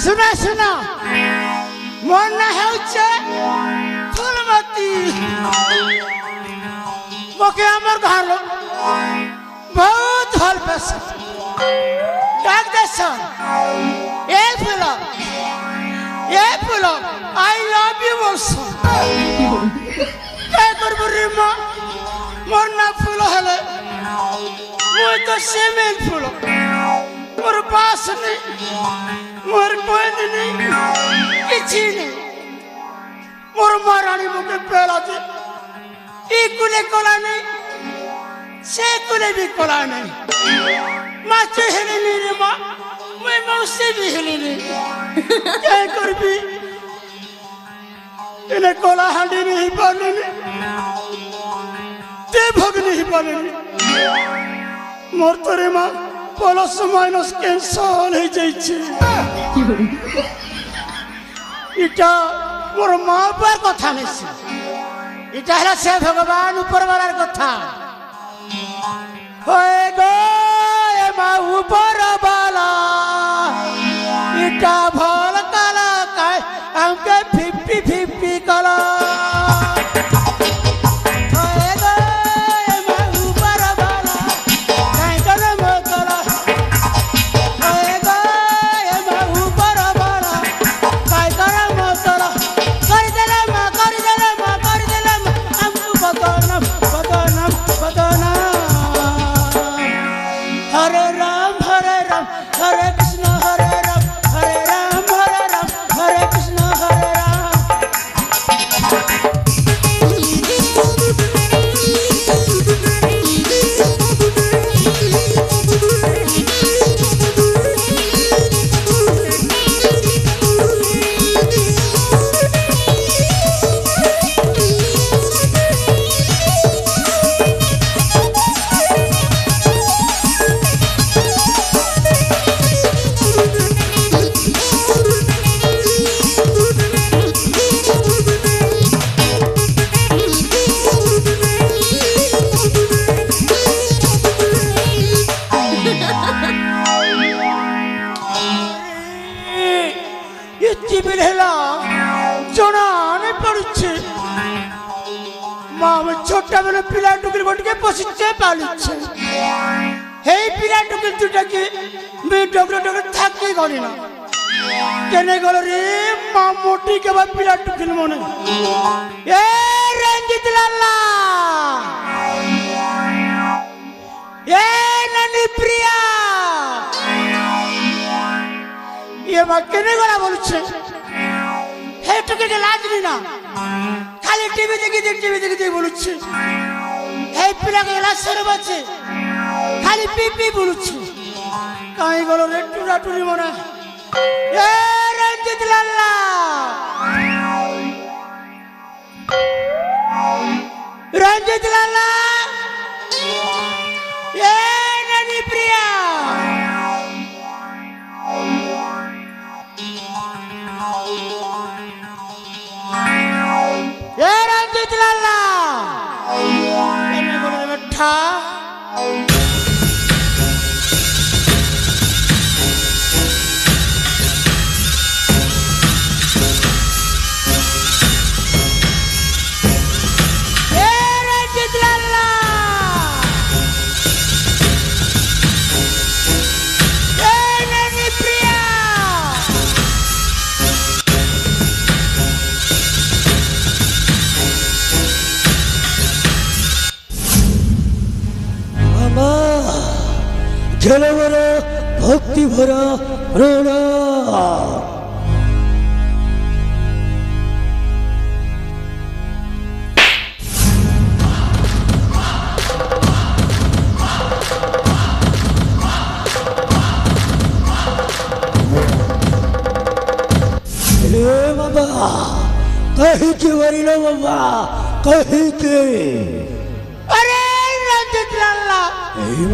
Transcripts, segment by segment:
सुना सुना मोर ना हेउछे फूलमती मोके हमर घर बहुत हल पेश डाक देसन ए फूल आई लव यू बोलसन काय करबो रे मां मोर ना फूल हले मोय तो सेमेल फूल मोर पास नहीं मोर कोई नहीं किसी नहीं मोर महारानी मुके पहला थे ई कुले कोला नहीं से कुले भी कोला नहीं माँ चेहरे नहीं रे माँ मैं मौसे भी हिली नहीं क्या कर भी इन्हें कोला हांडी नहीं पाने नहीं ते भग नहीं पाने नहीं मोर तो रे माँ प्लस माइनस कैंसल हो जाइए इटा मोर माँ पर कथा नहीं इटा है से भगवान ऊपर वाला कथा होए गो ये माँ ऊपर वाला इटा भल काला काय हमके 50-50 काला छोटा बेले पिला टुकरी बटके पसिचे पालिছে হেই পিলা টুকরি দুটাকে মে ডগর ডগর থাকি গলি না কেনে গল রে মা মোটি কে বা পিলা টুকরি মনে এ রঞ্জিত লাল্লা এ ননি প্রিয়া এ মা কেনে গলা বলছে হে টুকরি লাজ নি না खाली टीवी देखी बोलुच्छे हे पिला के लाश सर बच्चे खाली पीपी बोलुच्छे कहीं गलो रे टूरा टूरी मना ए रंजित लाल्ला रंजित लाल्ला ए ननी प्रिया ए रंजित लाल्ला एने बोले बैठा ए रंजित लाल्ला ए ननी प्रिया जलवर भक्ति भरा प्रणाम बाबा कहीं के वरीलो बाबा कहीं के अरे रंजित लाल्ला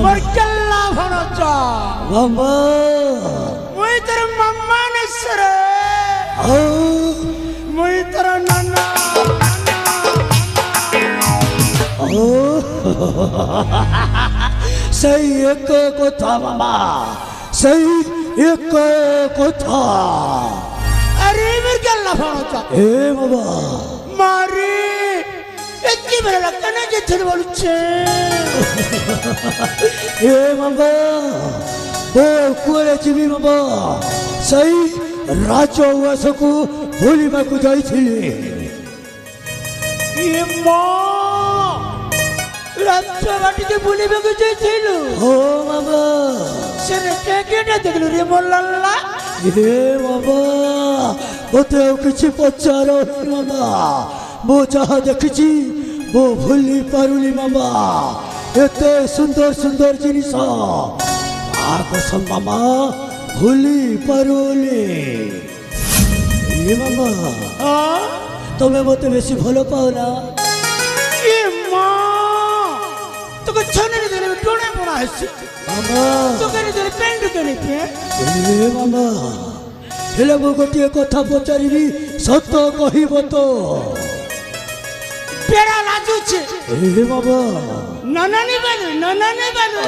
मोर कल्ला भरोचा बाबा मुई तेरे मम्मा ने सरे मुई तेरा नाना সেই এক কথা মামা, সেই এক কথা। আরে মির্গেল্লা ফোনটা এ বাবা মারি একই বেলা লাগতে না যেতে বলছে। এ বাবা ও କୁଆଡ଼େ ଯିବି ବାବା, ସେଇ ରାଜ ଉଆସକୁ ବୁଲିବାକୁ ଯାଇଥିଲି। রাজ্য বাটিতে বুলিବାକୁ ଯାଇଥିଲୁ? ହଁ ବାବା। ସେ କେଟା ଦେଖିଲୁ ରେ মোল্লাল্লা? ଏ ବାବା ମୋତେ ଆଉ କିଛି ପଚାରନି ବାବା, ମୁଁ ଯାହା ଦେଖିଛି ମୁଁ ଭୁଲି ପାରୁନି ବାବା। ଏତେ ସୁନ୍ଦର ସୁନ୍ଦର ଜିନିଷ আকসম মামা ভুলি পারুনি। মামা তুমি মতো বেশি ভালো পাও না? তোকে ছনে দিলে টোনে পড়া হচ্ছে মামা। তোকে দিলে প্যান্ট কেনে মামা ହେଲେ ମୁଁ ଗୋଟିଏ କଥା ପଚାରିବି, ସତ କହିବ ତ? পেড়া লাজুছে ଏ ବାବା ননানি বানু ননানি বানু।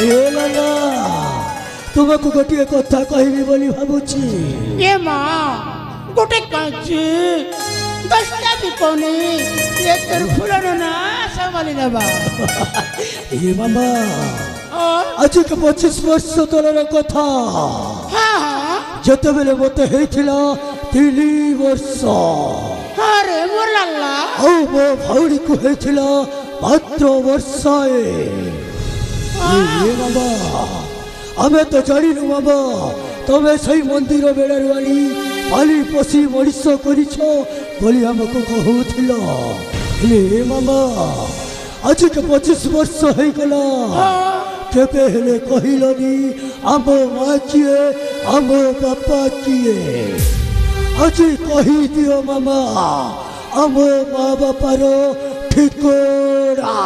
ଏ ବାବା ତୁମକୁ ଗୋଟିଏ କଥା କହିବି ବୋଲି ଭାବୁଛି। এ মা গোটে কাঁচি 10টা বিপনি এর ফুলানো না সামালি নেবা। ଏ ବାବା ଆଜିକୁ 25 ବର୍ଷ ତଳର କଥା, হ্যাঁ হ্যাঁ ଯେତେବେଳେ ମୋତେ ହେଇଥିଲା 3 ବର୍ଷ, আরে মোল্লাল্লা ଆଉ ମୋ ଭଉଣୀକୁ ହେଇଥିଲା ମାତ୍ର ବର୍ଷାଏ। ଏ ବାବା ଆମେ ତ ଜାଣିନୁ ବାବା, ତମେ ସେଇ ମନ୍ଦିର ବେଳାରୁ ଆଣି ପାଳି ପୋଷି ମଣିଷ କରିଛ ବୋଲି ଆମକୁ କହୁଥିଲ। ହେଲେ ଏ ମାମା ଆଜିକୁ 25 ବର୍ଷ ହେଇଗଲା, କେବେ ହେଲେ କହିଲନି ଆମ ମା କିଏ, ଆମ ବାପା କିଏ? ଆଜି କହିଦିଅ ମାମା ଆମ ମା ବାପାର ଠିକଣା।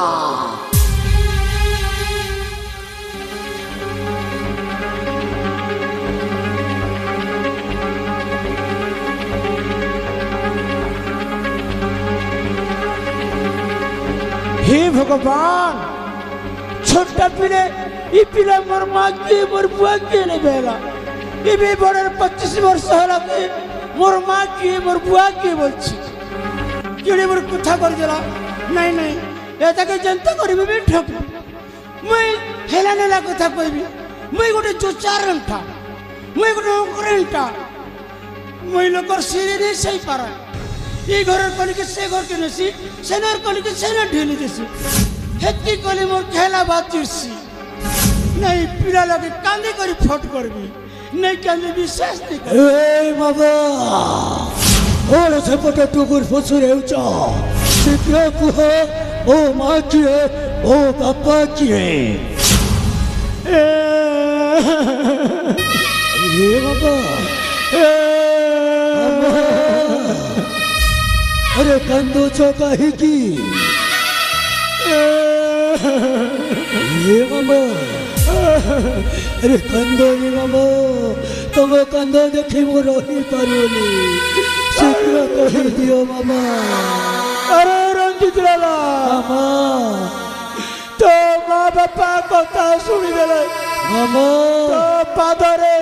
हे भगवान छोटा पिले ये पिला मोर माँ की मोर बुआ की नहीं बेला ये भी बड़े 25 वर्ष होला के मोर माँ की मोर बुआ की बोलছি केड़े मोर कथा कर देला नहीं नहीं एता के जनता करबे भी ठक मैं हेला नेला कथा कहबी मैं गोटे जोचार घंटा मैं गोटे करंटा मैं लोकर सिरे नहीं सही पारा ये घर कली के से घर के नसी सेनर कली के सेनर ढेली देसी हेती कली मोर खेला बात चिरसी नहीं पीड़ा लगे कांदे करी फट करबी नहीं कांदे विश्वास नहीं कर। ए बाबा और सेपटे टुकुर फसुर हेउछ शीघ्र कुह ओ माँ किए ओ बापा किए? ए बाबा अरे कांदोच काहीकी? ए मामा अरे कांदोनी मामा तुम कांद देखी मु रही पारुनी शीघ्र कही दियो मामा। अरे रंजित लाला मामा तो माँ बापा कथा शुणी देले मामा तो पादरे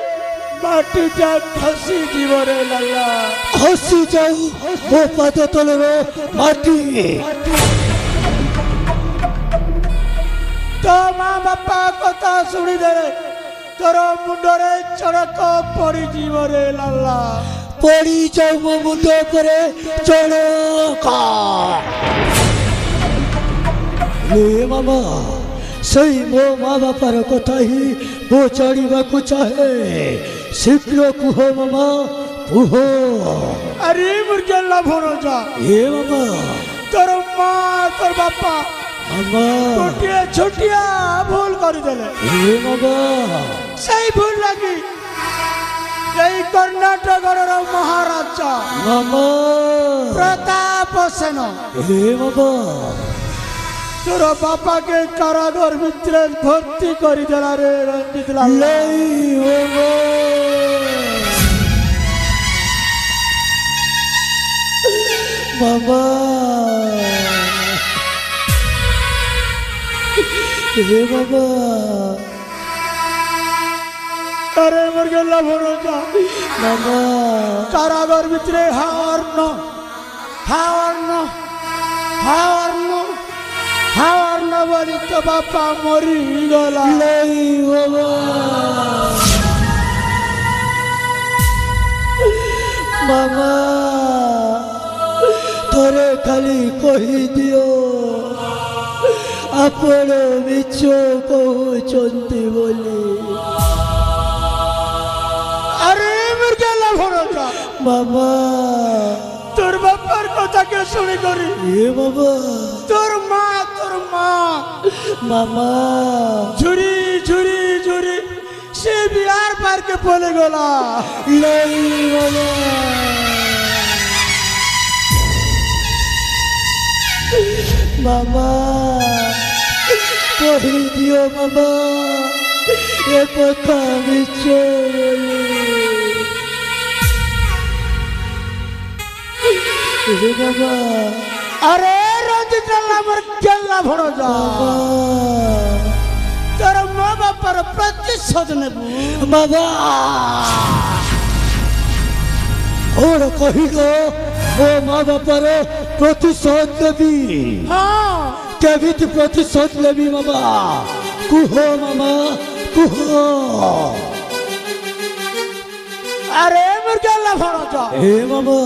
माटीटा खसी जीवरे लाला खसी जाऊ मो पाद तलर माटी। तो माँ बापा कथा शुणी देले तोर मुंडरे चड़क पड़ी जीवरे लाला पड़ी जाऊ मो मुंड उपरे चड़क। ले मामा सही मो माँ बापार कथा ही मो जानिबाकु चाहे शीघ्र कुह मामा कुह। अरे मुर्गेला भरो जा ए मामा तोर माँ तोर बापा मामा गोटिया छोटिया भूल कर देले ए मामा सही भूल लगी यही कर्नाटक महाराजा मामा प्रताप सेन ए मामा तोर बापा के कारागार भितरे भर्ती कर देला रे रंजित लाल। मामा হে বাবা আরে মোর গেল্লা ভরসা বাবা কারাগার ভিতরে হাওয়ার ন বলি তো বাপা মরি গলা নাই বাবা বাবা তোরে খালি কহি দিও ଆପଣ ମିଛ କହୁଛନ୍ତି ବୋଲି আরে মোর গেল্লা ভরসা বাবা তোর বাপার কথা কে শুনি করি এ বাবা তোর মা বাবা ঝুরি সে বিহার পার্কে বলে গলা নাই বাবা বাবা কহি দিও বাবা এ কথা মিছ বলি বাবা আরে রঞ্জিত আমার গেল্লা ভরসা বাবা তোর মা বাপার প্রতিশোধ নেব বাবা ওর কহিল ও মা বাপার প্রতিশোধ নেবি হ্যাঁ কেবিতি প্রতিশোধ নেবি বাবা কুহ মামা কুহ আরে মোর গেল্লা ভরসা হে বাবা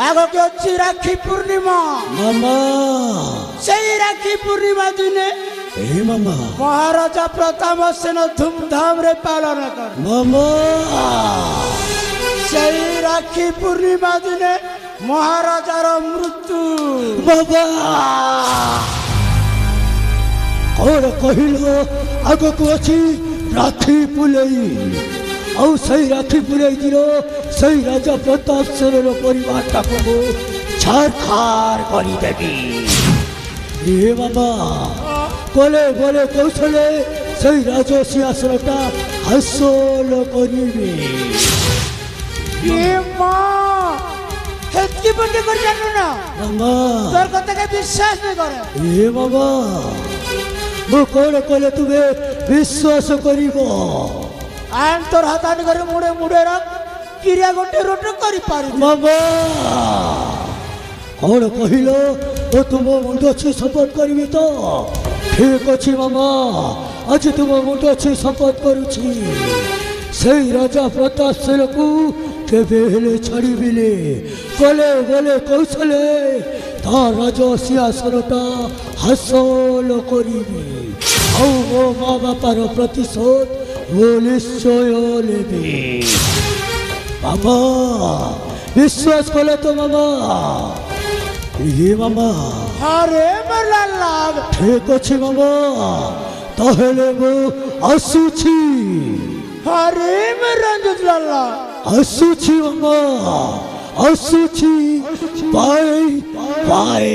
আগে হচ্ছে রাখি পূর্ণিমা মামা সেই রাখি পূর্ণিমা দিনে হে মামা মহারাজা প্রতাপ সেন ধুমধাম রে পালন করে মামা সেই রাখি পূর্ণিমা দিনে মহারাজার মৃত্যু বাবা ওর কহিল আଗକୁ ଅଛି রাখি পুলেই ଆଉ ସେଇ ରାକ୍ଷୀ ପୁରେଇ ଦିନ ସେଇ ରାଜା ପ୍ରତାପ ସେନର ପରିବାରଟାକୁ ମୁଁ ଛାରଖାର କରିଦେବି ଏ ବାବା বলে বলে কৌশলে সেই রাজ সিংহাসনটা হাসল করিবে এ মা হেতকি বন্ধ করে জানো না বাবা তোর কথাকে বিশ্বাস নেই করে এ বাবা ମୁଁ କଣ କଲେ ତୁମେ ବିଶ୍ୱାସ କରିବ আইন তোর হাতানি করে মুড়ে রাখ ক্রিয়া গোটে রোটে করে পারি ବାବା କଣ କହିଲ ଓ ତୁମ ମୁଣ୍ଡ ଅଛି ଶପଥ କରିବି ତ ଠିକ ଅଛି ମାମା ଆଜି ତୁମ ମୁଣ୍ଡ ଅଛି ଶପଥ କରୁଛି ସେଇ ରାଜା ପ୍ରତାପ ସେନକୁ କେବେ ହେଲେ ଛାଡ଼ିବିନି ଗଲେ ଗଲେ କୌଶଲେ ତା ରାଜ ସିଂହାସନଟା ହାସଲ କରିବି ଆଉ ମୋ ମା ବାପାର ପ୍ରତିଶୋଧ ମୁଁ ନିଶ୍ଚୟ ନେବି ମାମା ବିଶ୍ୱାସ କଲେ ତ ମାମା ଇଏ ମାମା আরে মেলা লাভ ଠିକ ଅଛି ମାମା ତାହେଲେ ମୁଁ ଆସୁଛି আরে মে রঞ্জিত লাল্লা ଆସୁଛି ମାମା ଆସୁଛି ବାଏ ବାଏ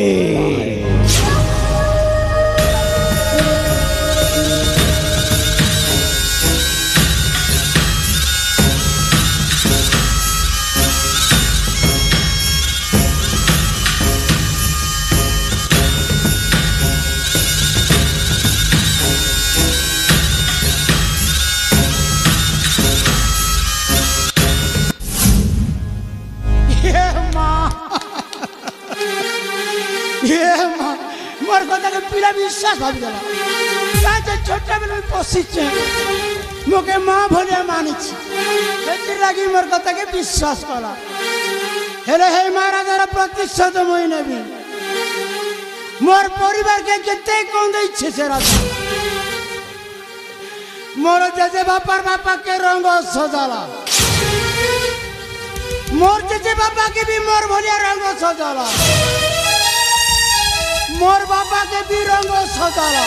মোর কথাকে পিলা বিশ্বাস ভাবি গেল ছোট বেলা পশিছে মোকে মা ভলিয়া মানিছি সেটির লাগি মোর কথাকে বিশ্বাস কলা হেলে হে মহারাজার প্রতিশোধ মই নেবি মোর পরিবারকে যেতে কম দিচ্ছে সে রাজা মোর জেজে বাপার বাপাকে রঙ সজালা মোর জেজে বাপাকে भी মোর ভলিয়া রঙ সজালা मोर बाबा के भी रंग सजाला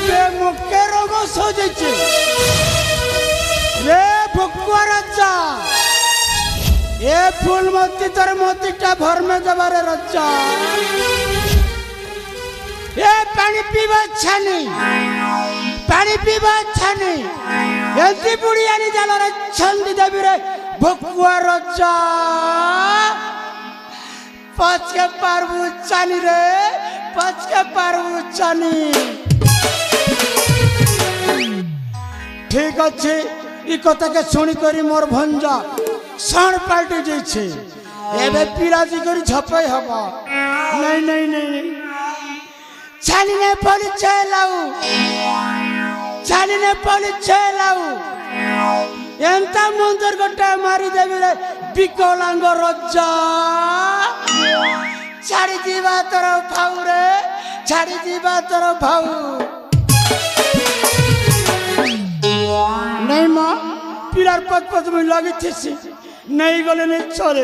ये मुख्य रंग सजेছে रे भुकुआ राजा ए फूलमती तर मोतीटा भर में जबारे राजा ए पानी पीवा छानी हेल्दी बुढ़ियानी जाला रे छंदी देवी रे भुकुआ राजा पाँच के पारबू चाली रे पच के पारू चानी ठीक अच्छे ई कथा के सुनी करी मोर भंजा षण पाल्टी जाइछे एबे पिराजी करी झपई हबा नहीं नहीं नहीं छानी ने परिचय लाऊ छानी ने परिचय लाऊ एंता मंदिर गोटे मारी देवी रे विकलांग रजा छाड़ी जीवा तोर भाऊ रे छाड़ी जीवा तोर भाऊ नहीं माँ पिलार पच पच में लगी थी नहीं गले नहीं छोड़े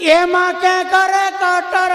ये माँ क्या करे कटर